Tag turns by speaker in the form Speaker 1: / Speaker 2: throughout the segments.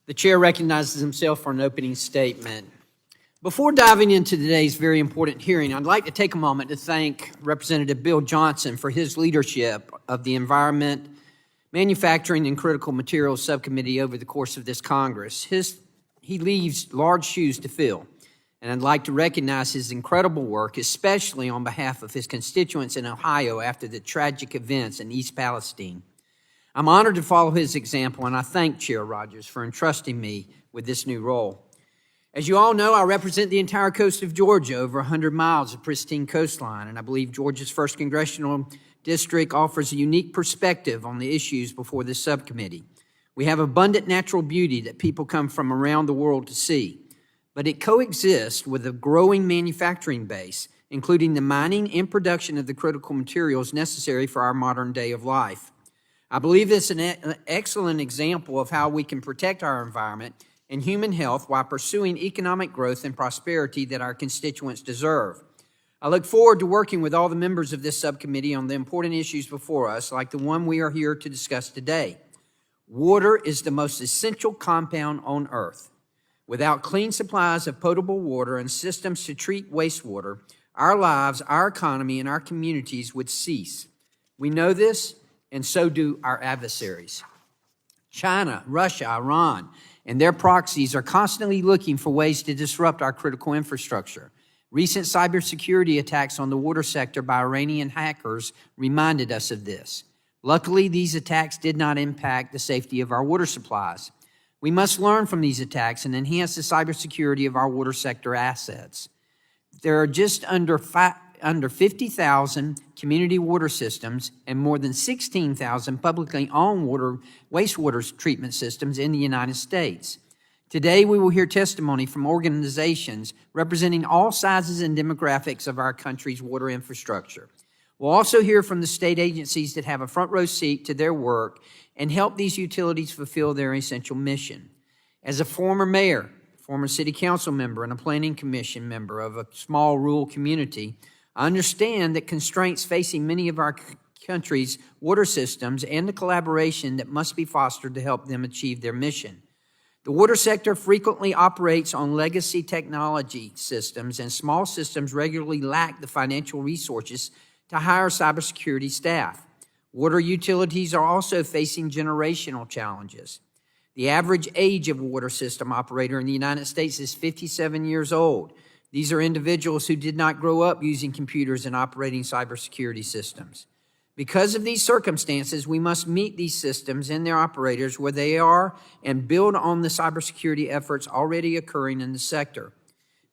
Speaker 1: The chair recognizes himself for an opening statement. Before diving into today's very important hearing, I'd like to take a moment to thank Representative Bill Johnson for his leadership of the Environment, Manufacturing, and Critical Materials Subcommittee over the course of this Congress. He leaves large shoes to fill, and I'd like to recognize his incredible work, especially on behalf of his constituents in Ohio after the tragic events in East Palestine. I'm honored to follow his example, and I thank Chair Rogers for entrusting me with this new role. As you all know, I represent the entire coast of Georgia, over 100 miles of pristine coastline, and I believe Georgia's 1st Congressional District offers a unique perspective on the issues before this subcommittee. We have abundant natural beauty that people come from around the world to see, but it coexists with a growing manufacturing base, including the mining and production of the critical materials necessary for our modern day of life. I believe it's an excellent example of how we can protect our environment and human health while pursuing economic growth and prosperity that our constituents deserve. I look forward to working with all the members of this subcommittee on the important issues before us, like the one we are here to discuss today. Water is the most essential compound on earth. Without clean supplies of potable water and systems to treat wastewater, our lives, our economy, and our communities would cease. We know this, and so do our adversaries. China, Russia, Iran, and their proxies are constantly looking for ways to disrupt our critical infrastructure. Recent cybersecurity attacks on the water sector by Iranian hackers reminded us of this. Luckily, these attacks did not impact the safety of our water supplies. We must learn from these attacks and enhance the cybersecurity of our water sector assets. There are just under 50,000 community water systems and more than 16,000 publicly owned wastewater treatment systems in the United States. Today, we will hear testimony from organizations representing all sizes and demographics of our country's water infrastructure. We'll also hear from the state agencies that have a front row seat to their work and help these utilities fulfill their essential mission. As a former mayor, former city council member, and a planning commission member of a small rural community, I understand that constraints facing many of our country's water systems and the collaboration that must be fostered to help them achieve their mission. The water sector frequently operates on legacy technology systems, and small systems regularly lack the financial resources to hire cybersecurity staff. Water utilities are also facing generational challenges. The average age of a water system operator in the United States is 57 years old. These are individuals who did not grow up using computers and operating cybersecurity systems. Because of these circumstances, we must meet these systems and their operators where they are and build on the cybersecurity efforts already occurring in the sector.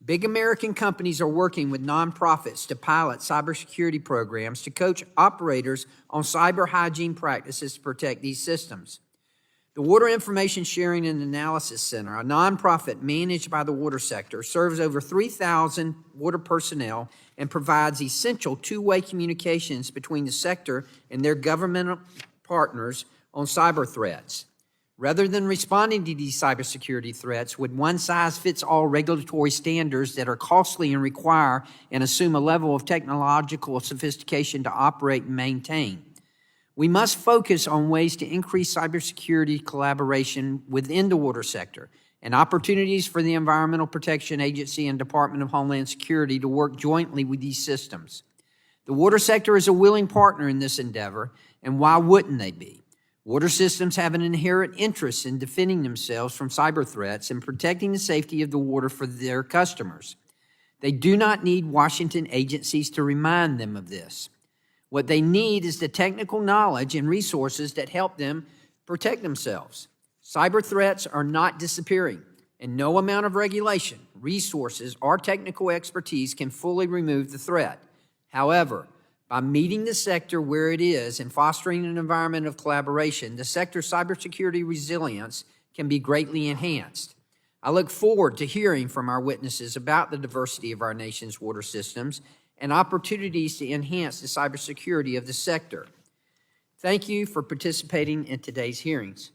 Speaker 1: Big American companies are working with nonprofits to pilot cybersecurity programs to coach operators on cyber hygiene practices to protect these systems. The Water Information Sharing and Analysis Center, a nonprofit managed by the water sector, serves over 3,000 water personnel and provides essential two-way communications between the sector and their governmental partners on cyber threats. Rather than responding to these cybersecurity threats with one-size-fits-all regulatory standards that are costly and require and assume a level of technological sophistication to operate and maintain, we must focus on ways to increase cybersecurity collaboration within the water sector and opportunities for the Environmental Protection Agency and Department of Homeland Security to work jointly with these systems. The water sector is a willing partner in this endeavor, and why wouldn't they be? Water systems have an inherent interest in defending themselves from cyber threats and protecting the safety of the water for their customers. They do not need Washington agencies to remind them of this. What they need is the technical knowledge and resources that help them protect themselves. Cyber threats are not disappearing, and no amount of regulation, resources, or technical expertise can fully remove the threat. However, by meeting the sector where it is and fostering an environment of collaboration, the sector's cybersecurity resilience can be greatly enhanced. I look forward to hearing from our witnesses about the diversity of our nation's water systems and opportunities to enhance the cybersecurity of the sector. Thank you for participating in today's hearings.